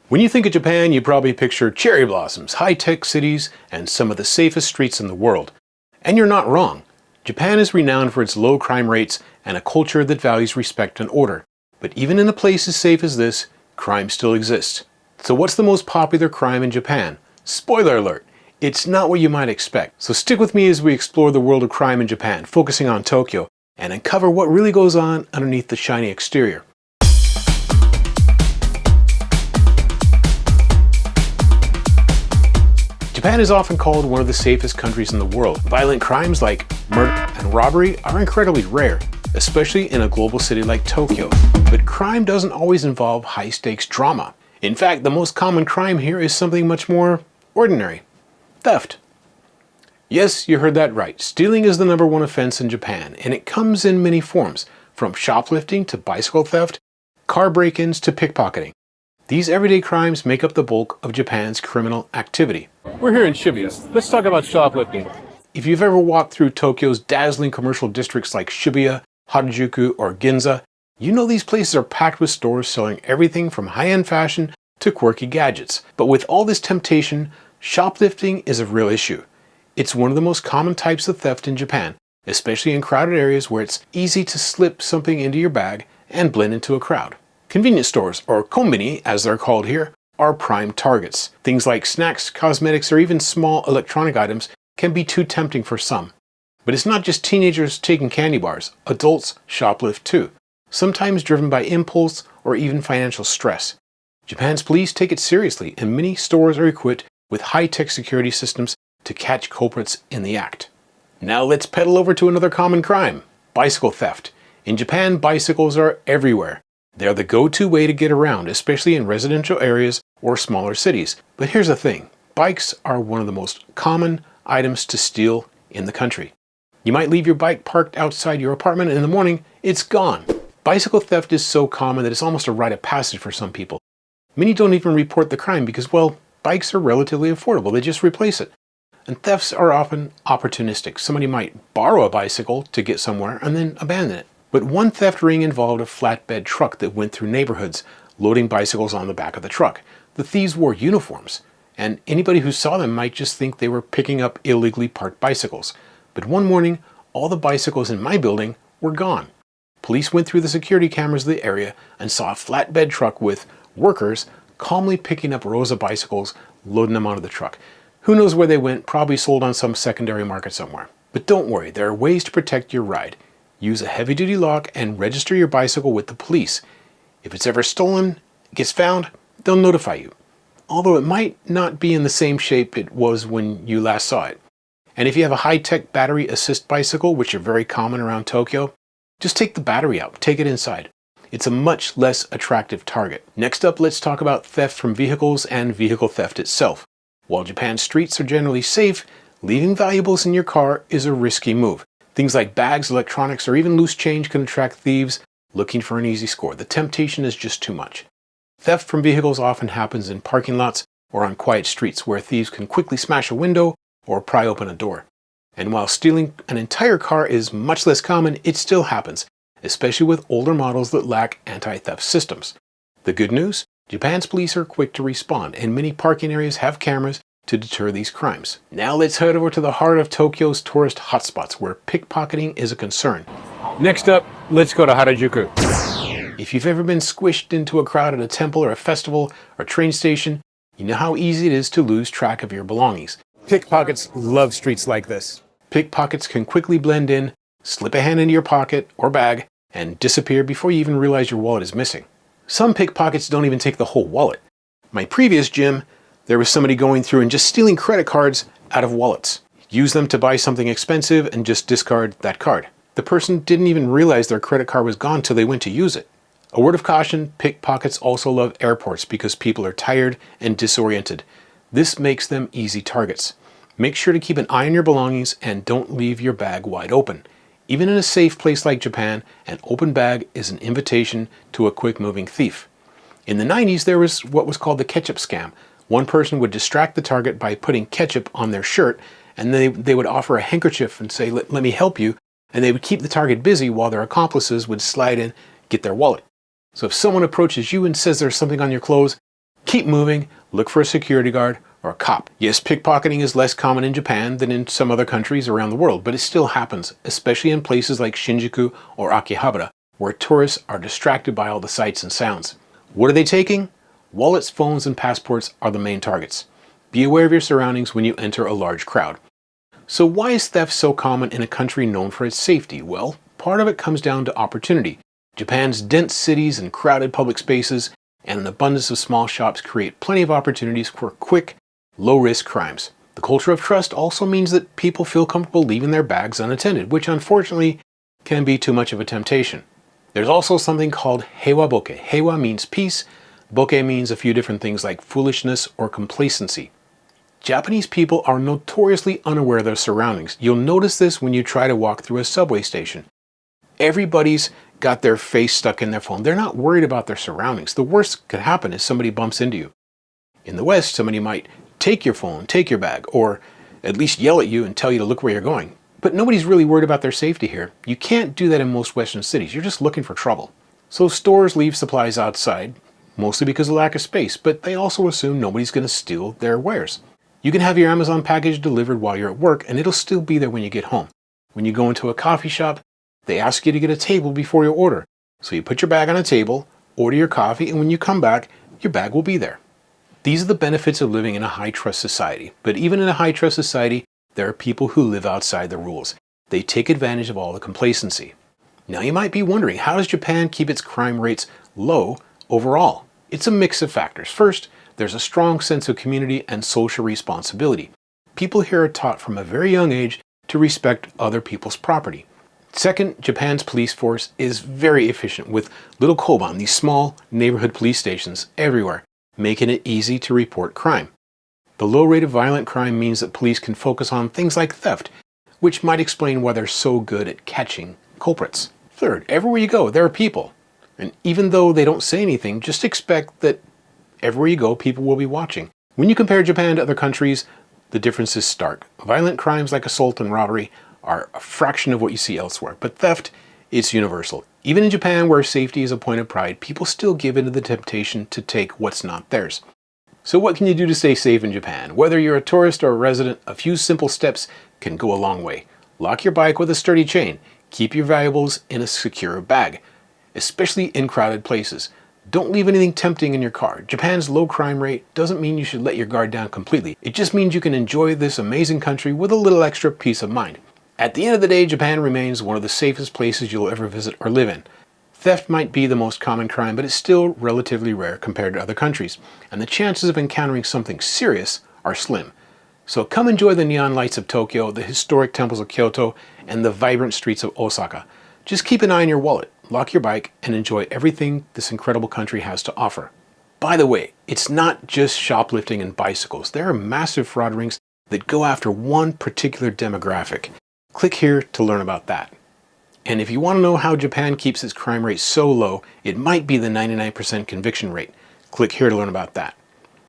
When you think of Japan, you probably picture cherry blossoms, high-tech cities, and some of the safest streets in the world. And you're not wrong. Japan is renowned for its low crime rates and a culture that values respect and order. But even in a place as safe as this, crime still exists. So what's the most popular crime in Japan? Spoiler alert, it's not what you might expect. So stick with me as we explore the world of crime in Japan, focusing on Tokyo, and uncover what really goes on underneath the shiny exterior. Japan is often called one of the safest countries in the world. Violent crimes like murder and robbery are incredibly rare, especially in a global city like Tokyo. But crime doesn't always involve high-stakes drama. In fact, the most common crime here is something much more ordinary: theft. Yes, you heard that right. Stealing is the #1 offense in Japan, and it comes in many forms, from shoplifting to bicycle theft, car break-ins to pickpocketing. These everyday crimes make up the bulk of Japan's criminal activity. We're here in Shibuya. Let's talk about shoplifting. If you've ever walked through Tokyo's dazzling commercial districts like Shibuya, Harajuku, or Ginza, you know these places are packed with stores selling everything from high-end fashion to quirky gadgets. But with all this temptation, shoplifting is a real issue. It's one of the most common types of theft in Japan, especially in crowded areas where it's easy to slip something into your bag and blend into a crowd. Convenience stores, or konbini as they're called here, are prime targets. Things like snacks, cosmetics, or even small electronic items can be too tempting for some. But it's not just teenagers taking candy bars. Adults shoplift too, sometimes driven by impulse or even financial stress. Japan's police take it seriously, and many stores are equipped with high-tech security systems to catch culprits in the act. Now let's pedal over to another common crime: bicycle theft. In Japan, bicycles are everywhere. They're the go-to way to get around, especially in residential areas or smaller cities. But here's the thing: bikes are one of the most common items to steal in the country. You might leave your bike parked outside your apartment, and in the morning, it's gone. Bicycle theft is so common that it's almost a rite of passage for some people. Many don't even report the crime because, well, bikes are relatively affordable. They just replace it. And thefts are often opportunistic. Somebody might borrow a bicycle to get somewhere and then abandon it. But one theft ring involved a flatbed truck that went through neighborhoods, loading bicycles on the back of the truck. The thieves wore uniforms, and anybody who saw them might just think they were picking up illegally parked bicycles. But one morning, all the bicycles in my building were gone. Police went through the security cameras of the area and saw a flatbed truck with workers calmly picking up rows of bicycles, loading them onto the truck. Who knows where they went? Probably sold on some secondary market somewhere. But don't worry, there are ways to protect your ride. Use a heavy-duty lock and register your bicycle with the police. If it's ever stolen, gets found, they'll notify you. Although it might not be in the same shape it was when you last saw it. And if you have a high-tech battery assist bicycle, which are very common around Tokyo, just take the battery out, take it inside. It's a much less attractive target. Next up, let's talk about theft from vehicles and vehicle theft itself. While Japan's streets are generally safe, leaving valuables in your car is a risky move. Things like bags, electronics, or even loose change can attract thieves looking for an easy score. The temptation is just too much. Theft from vehicles often happens in parking lots or on quiet streets where thieves can quickly smash a window or pry open a door. And while stealing an entire car is much less common, it still happens, especially with older models that lack anti-theft systems. The good news? Japan's police are quick to respond, and many parking areas have cameras to deter these crimes. Now let's head over to the heart of Tokyo's tourist hotspots, where pickpocketing is a concern. Next up, let's go to Harajuku. If you've ever been squished into a crowd at a temple or a festival or train station, you know how easy it is to lose track of your belongings. Pickpockets love streets like this. Pickpockets can quickly blend in, slip a hand into your pocket or bag, and disappear before you even realize your wallet is missing. Some pickpockets don't even take the whole wallet. My previous gym, there was somebody going through and just stealing credit cards out of wallets. Use them to buy something expensive and just discard that card. The person didn't even realize their credit card was gone till they went to use it. A word of caution: pickpockets also love airports because people are tired and disoriented. This makes them easy targets. Make sure to keep an eye on your belongings and don't leave your bag wide open. Even in a safe place like Japan, an open bag is an invitation to a quick-moving thief. In the 90s, there was what was called the ketchup scam. One person would distract the target by putting ketchup on their shirt, and they would offer a handkerchief and say, let me help you, and they would keep the target busy while their accomplices would slide in, get their wallet. So if someone approaches you and says there's something on your clothes, Keep moving, look for a security guard or a cop. Yes, pickpocketing is less common in Japan than in some other countries around the world, but it still happens, especially in places like Shinjuku or Akihabara, where tourists are distracted by all the sights and sounds. What are they taking? Wallets, phones, and passports are the main targets. Be aware of your surroundings when you enter a large crowd. So why is theft so common in a country known for its safety? Well, part of it comes down to opportunity. Japan's dense cities and crowded public spaces and an abundance of small shops create plenty of opportunities for quick, low-risk crimes. The culture of trust also means that people feel comfortable leaving their bags unattended, which unfortunately can be too much of a temptation. There's also something called heiwa boke. Heiwa means peace. Boke means a few different things like foolishness or complacency. Japanese people are notoriously unaware of their surroundings. You'll notice this when you try to walk through a subway station. Everybody's got their face stuck in their phone. They're not worried about their surroundings. The worst that could happen is somebody bumps into you. In the West, somebody might take your phone, take your bag, or at least yell at you and tell you to look where you're going. But nobody's really worried about their safety here. You can't do that in most Western cities. You're just looking for trouble. So stores leave supplies outside, mostly because of lack of space, but they also assume nobody's going to steal their wares. You can have your Amazon package delivered while you're at work, and it'll still be there when you get home. When you go into a coffee shop, they ask you to get a table before you order. So you put your bag on a table, order your coffee, and when you come back, your bag will be there. These are the benefits of living in a high-trust society. But even in a high-trust society, there are people who live outside the rules. They take advantage of all the complacency. Now you might be wondering, how does Japan keep its crime rates low overall? It's a mix of factors. First, there's a strong sense of community and social responsibility. People here are taught from a very young age to respect other people's property. Second, Japan's police force is very efficient with little koban, these small neighborhood police stations everywhere, making it easy to report crime. The low rate of violent crime means that police can focus on things like theft, which might explain why they're so good at catching culprits. Third, everywhere you go, there are people. And even though they don't say anything, just expect that everywhere you go, people will be watching. When you compare Japan to other countries, the difference is stark. Violent crimes like assault and robbery are a fraction of what you see elsewhere. But theft, it's universal. Even in Japan, where safety is a point of pride, people still give in to the temptation to take what's not theirs. So what can you do to stay safe in Japan? Whether you're a tourist or a resident, a few simple steps can go a long way. Lock your bike with a sturdy chain. Keep your valuables in a secure bag, especially in crowded places. Don't leave anything tempting in your car. Japan's low crime rate doesn't mean you should let your guard down completely. It just means you can enjoy this amazing country with a little extra peace of mind. At the end of the day, Japan remains one of the safest places you'll ever visit or live in. Theft might be the most common crime, but it's still relatively rare compared to other countries, and the chances of encountering something serious are slim. So come enjoy the neon lights of Tokyo, the historic temples of Kyoto, and the vibrant streets of Osaka. Just keep an eye on your wallet, lock your bike, and enjoy everything this incredible country has to offer. By the way, it's not just shoplifting and bicycles. There are massive fraud rings that go after one particular demographic. Click here to learn about that. And if you want to know how Japan keeps its crime rate so low, it might be the 99% conviction rate. Click here to learn about that.